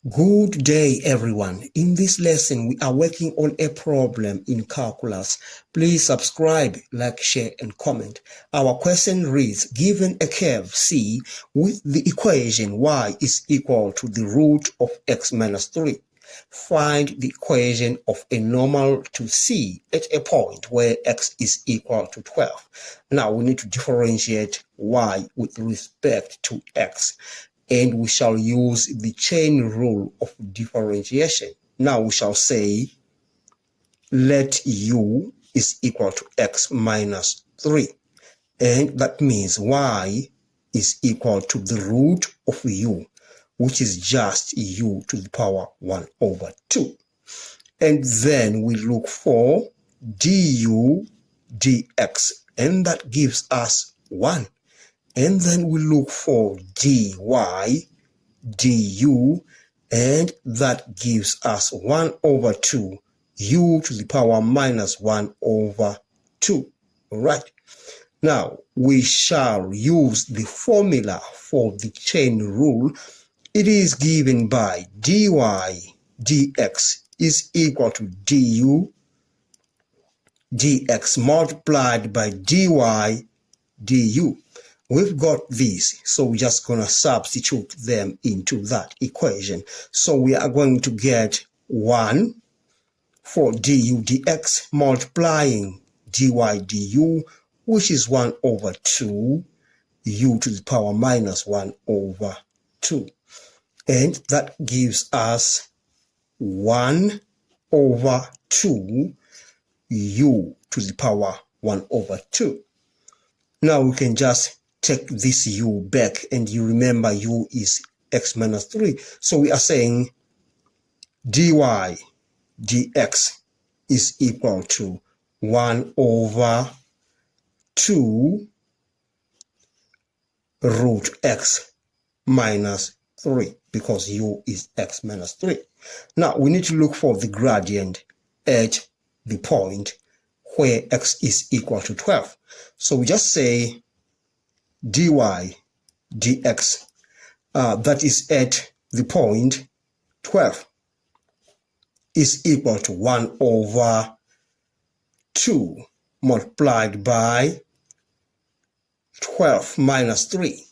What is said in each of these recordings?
Good day, everyone. In this lesson, we are working on a problem in calculus. Please subscribe, like, share, and comment. Our question reads, given a curve C with the equation y is equal to the root of x minus 3. Find the equation of a normal to C at a point where x is equal to 12. Now, we need to differentiate y with respect to x. And we shall use the chain rule of differentiation. Now we shall say, let u is equal to x minus 3. And that means y is equal to the root of u, which is just u to the power 1 over 2. And then we look for du dx, and that gives us 1. And then we look for dy du, and that gives us 1 over 2, u to the power minus 1 over 2. All right. Now, we shall use the formula for the chain rule. It is given by dy dx is equal to du dx multiplied by dy du. We've got these, so we're just going to substitute them into that equation. So we are going to get 1 for du dx multiplying dy du, which is 1 over 2 u to the power minus 1 over 2. And that gives us 1 over 2 u to the power 1 over 2. Now we can just take this u back, and you remember u is x minus 3. So we are saying dy dx is equal to 1 over 2 root x minus 3, because u is x minus 3. Now we need to look for the gradient at the point where x is equal to 12. So we just say dy dx, that is at the point 12, is equal to 1 over 2 multiplied by 12 minus 3.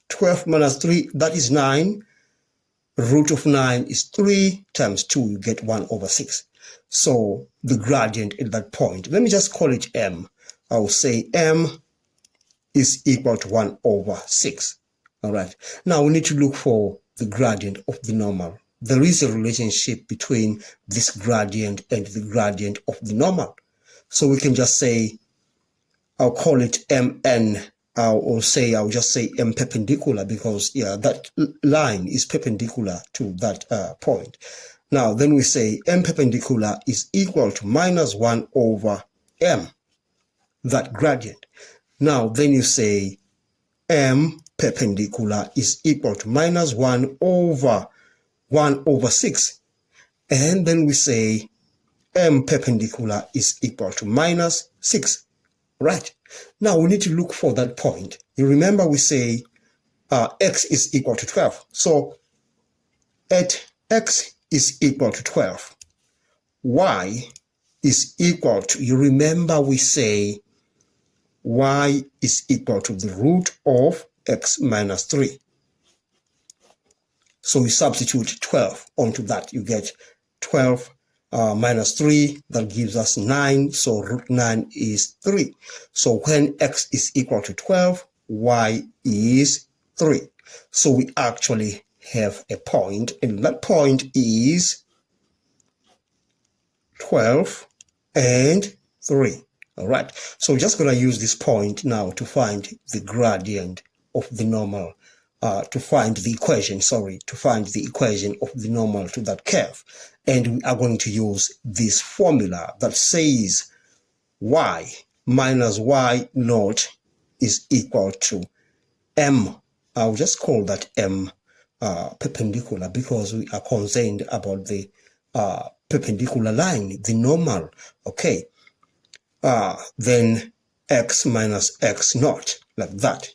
12 minus 3, that is 9. Root of 9 is 3 times 2, you get 1 over 6. So the gradient at that point, let me just call it m. I will say m is equal to 1 over 6. All right. Now we need to look for the gradient of the normal. There is a relationship between this gradient and the gradient of the normal. So we can just say, I'll call it mn. I'll just say m perpendicular, because that line is perpendicular to that point. Now then we say m perpendicular is equal to minus 1 over m, that gradient. Now then you say m perpendicular is equal to minus 1 over 6. And then we say m perpendicular is equal to minus 6. Right. Now we need to look for that point. You remember we say x is equal to 12. So at x is equal to 12, y is equal to, you remember we say y is equal to the root of x minus 3. So we substitute 12 onto that. You get 12 minus 3, that gives us 9. So root 9 is 3. So when x is equal to 12, y is 3. So we actually have a point, and that point is 12 and 3. All right. So we're just going to use this point now to find the gradient of the normal, to find the equation of the normal to that curve. And we are going to use this formula that says y minus y naught is equal to m. I'll just call that m perpendicular, because we are concerned about the perpendicular line, the normal. Okay. Then x minus x naught, like that.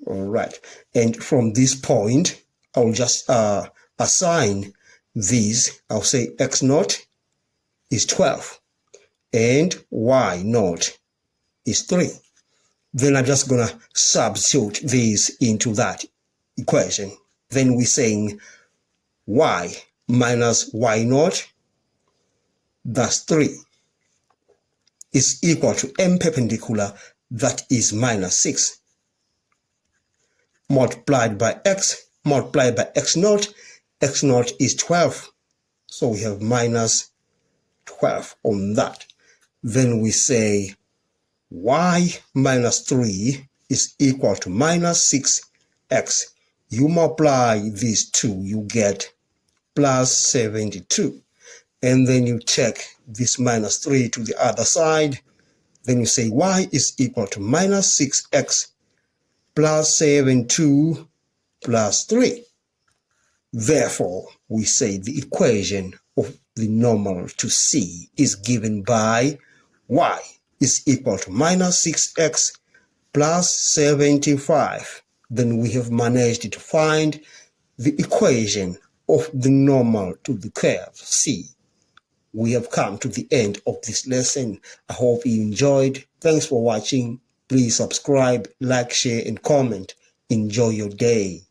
All right. And from this point, I'll just assign these. I'll say x naught is 12 and y naught is 3. Then I'm just going to substitute these into that equation. Then we're saying y minus y naught, that's 3, is equal to m perpendicular, that is minus 6, multiplied by x naught. X naught is 12. So we have minus 12 on that. Then we say y minus 3 is equal to minus 6x. You multiply these two, you get plus 72. And then you take this minus 3 to the other side. Then you say y is equal to minus 6x plus 72 plus 3. Therefore, we say the equation of the normal to C is given by y is equal to minus 6x plus 75. Then we have managed to find the equation of the normal to the curve C. We have come to the end of this lesson. I hope you enjoyed. Thanks for watching. Please subscribe, like, share, and comment. Enjoy your day.